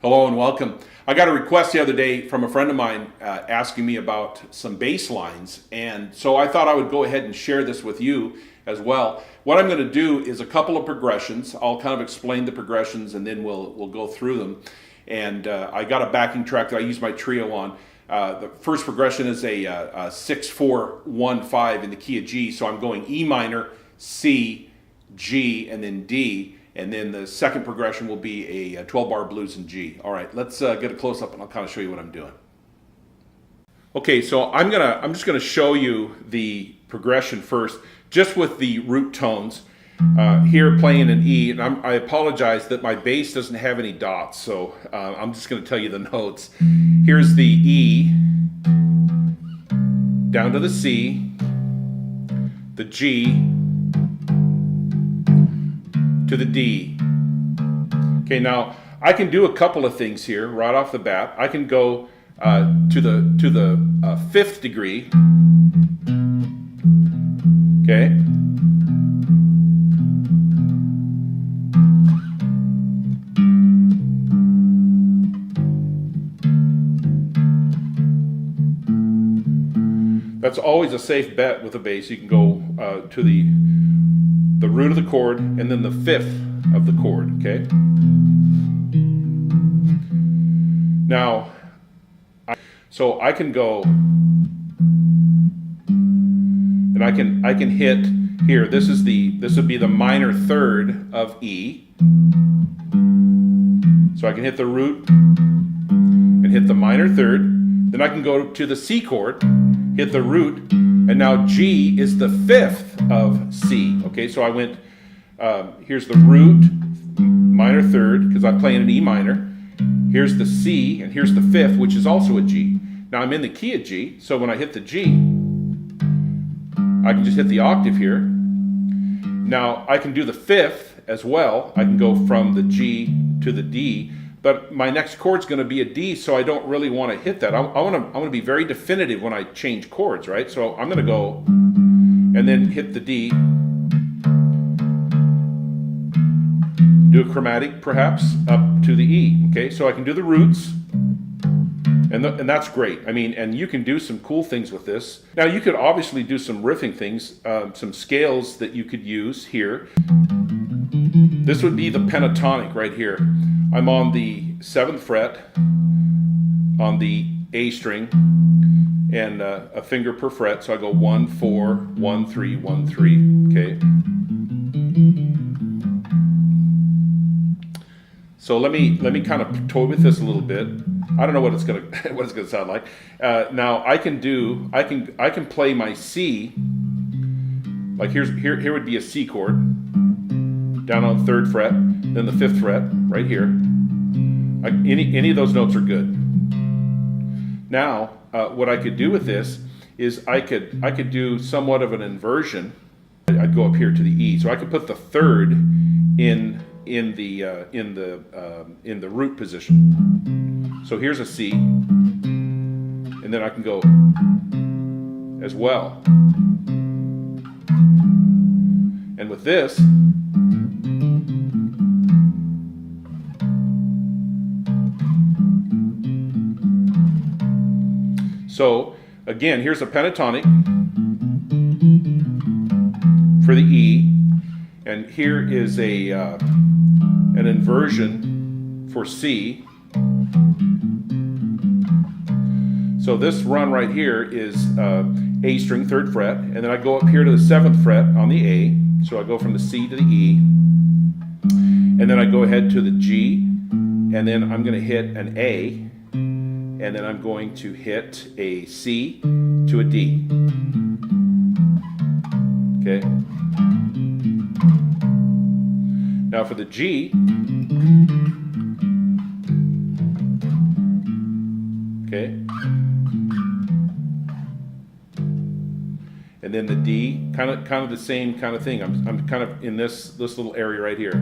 Hello and welcome. I got a request the other day from a friend of mine asking me about some bass lines, and so I thought I would go ahead and share this with you as well. What I'm going to do is a couple of progressions. I'll kind of explain the progressions and then we'll go through them. And I got a backing track that I use my trio on. The first progression is a 6-4-1-5 in the key of G, so I'm going E minor, C, G, and then D. And then the second progression will be a 12-bar blues in G. All right, let's get a close-up and I'll kind of show you what I'm doing. Okay, so I'm just gonna show you the progression first, just with the root tones. Here playing an E, and I apologize that my bass doesn't have any dots, so I'm just gonna tell you the notes. Here's the E, down to the C, the G, to the D. Okay, now I can do a couple of things here right off the bat. I can go to the fifth degree. Okay. That's always a safe bet with a bass. You can go to the root of the chord and then the fifth of the chord, okay? Now, so I can go and I can hit here. This would be the minor third of E. So I can hit the root and hit the minor third. Then I can go to the C chord, hit the root, and now G is the fifth of C. Okay, so I went, here's the root, minor third, because I'm playing an E minor. Here's the C, and here's the fifth, which is also a G. Now I'm in the key of G, so when I hit the G, I can just hit the octave here. Now I can do the fifth as well. I can go from the G to the D, but my next chord's going to be a D, so I don't really want to hit that. I want to be very definitive when I change chords, right? So I'm going to go and then hit the D, do a chromatic perhaps up to the E. Okay, so I can do the roots, and that's great. I mean, and you can do some cool things with this. Now you could obviously do some riffing things, some scales that you could use here. This would be the pentatonic right here. I'm on the 7th fret on the A string and a finger per fret, so I go 1, 4, 1, 3, 1, 3, okay? So let me kind of toy with this a little bit. I don't know what it's gonna sound like. Now I can play my C, like here would be a C chord, down on 3rd fret, then the 5th fret, right here. Any of those notes are good. Now, what I could do with this is I could do somewhat of an inversion. I'd go up here to the E, so I could put the 3rd in the root position. So here's a C, and then I can go as well. And with this, so again, here's a pentatonic for the E, and here is an inversion for C. So this run right here is A string, 3rd fret, and then I go up here to the 7th fret on the A. So I go from the C to the E, and then I go ahead to the G, and then I'm going to hit an A, and then I'm going to hit a C to a D. Okay. Now for the G, okay, and then the D, kind of the same kind of thing. I'm kind of in this little area right here.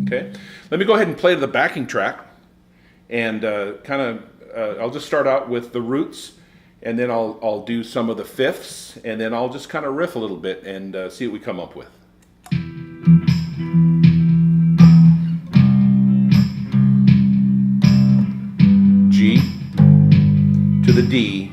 Okay, let me go ahead and play to the backing track, and I'll just start out with the roots, and then I'll do some of the fifths, and then I'll just kind of riff a little bit and see what we come up with. G to the D.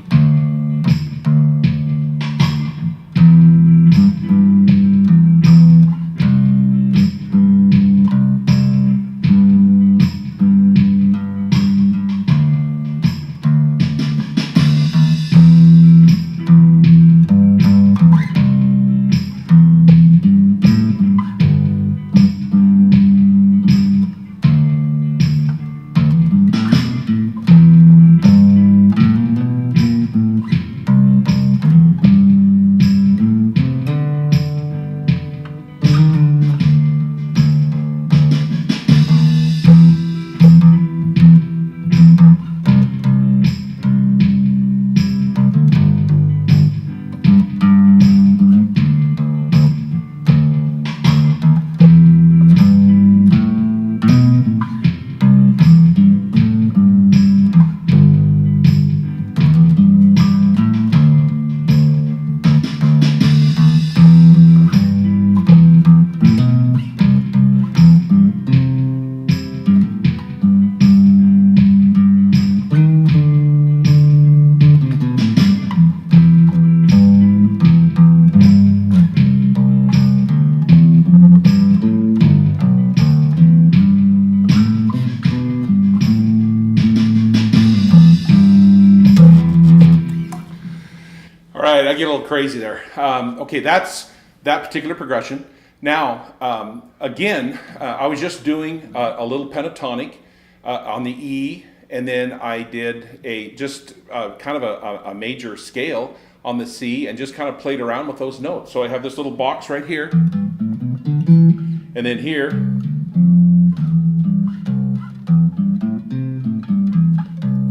I get a little crazy there. Okay, that's that particular progression. Now, again, I was just doing a little pentatonic on the E, and then I did a just kind of a major scale on the C, and just kind of played around with those notes. So I have this little box right here, and then here,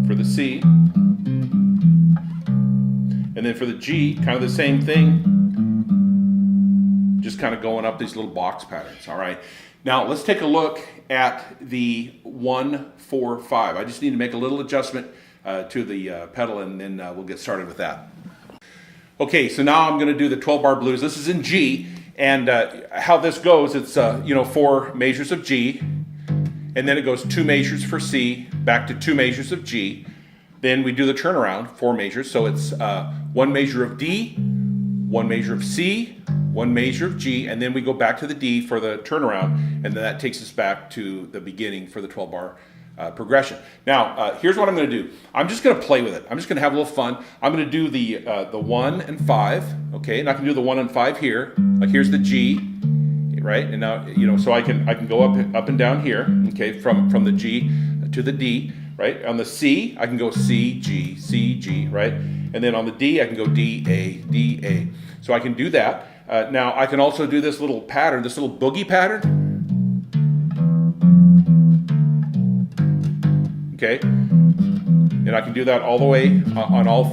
for the C. And then for the G, kind of the same thing, just kind of going up these little box patterns, all right? Now, let's take a look at the 1, 4, 5. I just need to make a little adjustment to the pedal, and then we'll get started with that. Okay, so now I'm going to do the 12-bar blues. This is in G, and how this goes, it's 4 measures of G, and then it goes 2 measures for C, back to 2 measures of G. Then we do the turnaround, 4 measures. So it's 1 measure of D, 1 measure of C, 1 measure of G, and then we go back to the D for the turnaround, and then that takes us back to the beginning for the 12-bar progression. Now, here's what I'm going to do. I'm just going to play with it. I'm just going to have a little fun. I'm going to do the 1 and 5, okay? And I can do the 1 and 5 here. Like here's the G, right? And now, so I can go up and down here, okay, from the G to the D. Right? On the C, I can go C, G, right? And then on the D, I can go D, A. So I can do that. Now, I can also do this little pattern, this little boogie pattern. Okay? And I can do that all the way on all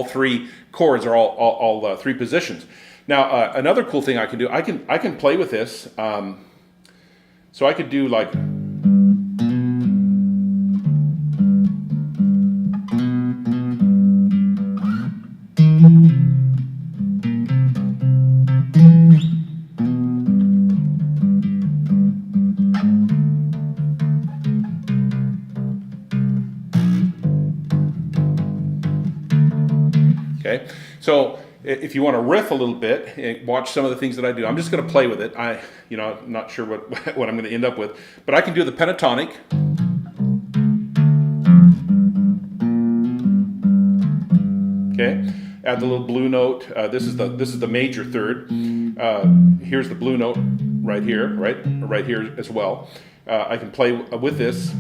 3 chords, or all 3 positions. Now, another cool thing I can do, I can play with this. So I could do like... Okay, so if you want to riff a little bit, watch some of the things that I do. I'm just going to play with it. I'm not sure what I'm going to end up with, but I can do the pentatonic. Okay, add the little blue note. This is the major third. Here's the blue note right here, right here as well. I can play with this,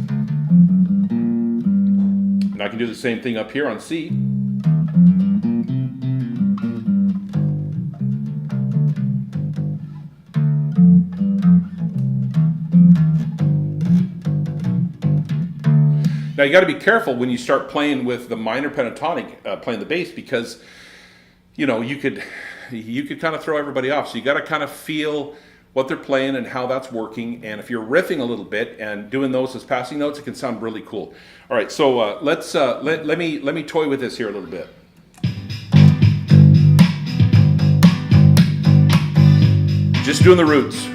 and I can do the same thing up here on C. Now you got to be careful when you start playing with the minor pentatonic, playing the bass, because you could kind of throw everybody off. So you got to kind of feel what they're playing and how that's working. And if you're riffing a little bit and doing those as passing notes, it can sound really cool. All right, so let me toy with this here a little bit. Just Just doing the roots.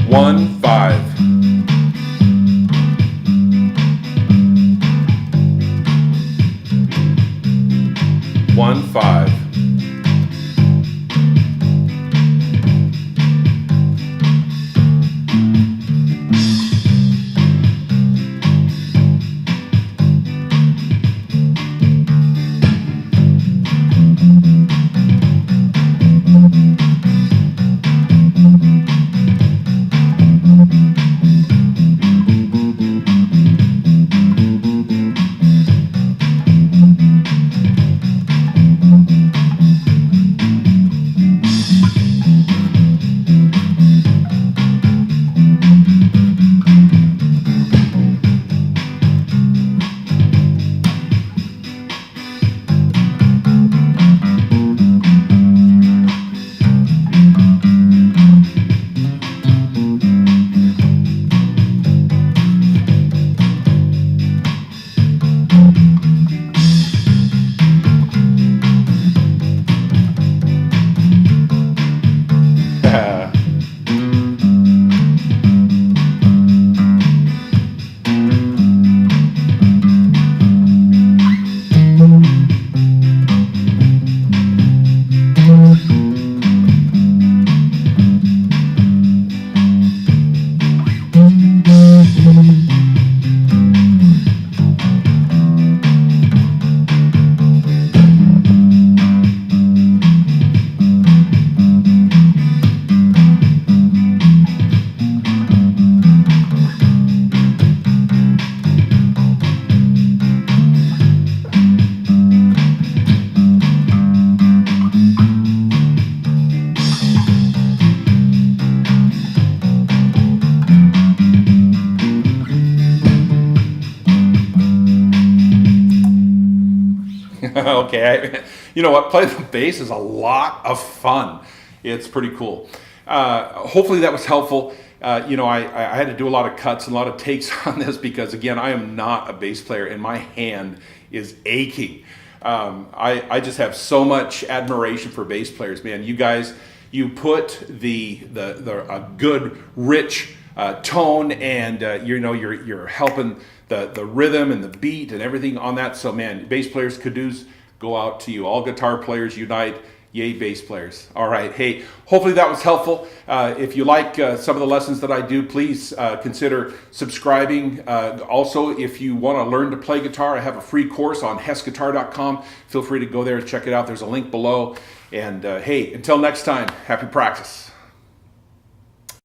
One, 5. One, 5. Okay, you know what? Playing the bass is a lot of fun. It's pretty cool. Hopefully that was helpful. You know, I had to do a lot of cuts and a lot of takes on this because, again, I am not a bass player and my hand is aching. I just have so much admiration for bass players, man. You guys, you put a good, rich tone, and you know you're helping the rhythm and the beat and everything on that. So, man, bass players, kudos go out to you. All guitar players unite. Yay, bass players. All right. Hey, hopefully that was helpful. If you like some of the lessons that I do, please consider subscribing. Also, if you want to learn to play guitar, I have a free course on hessguitar.com. Feel free to go there and check it out. There's a link below. And hey, until next time, happy practice.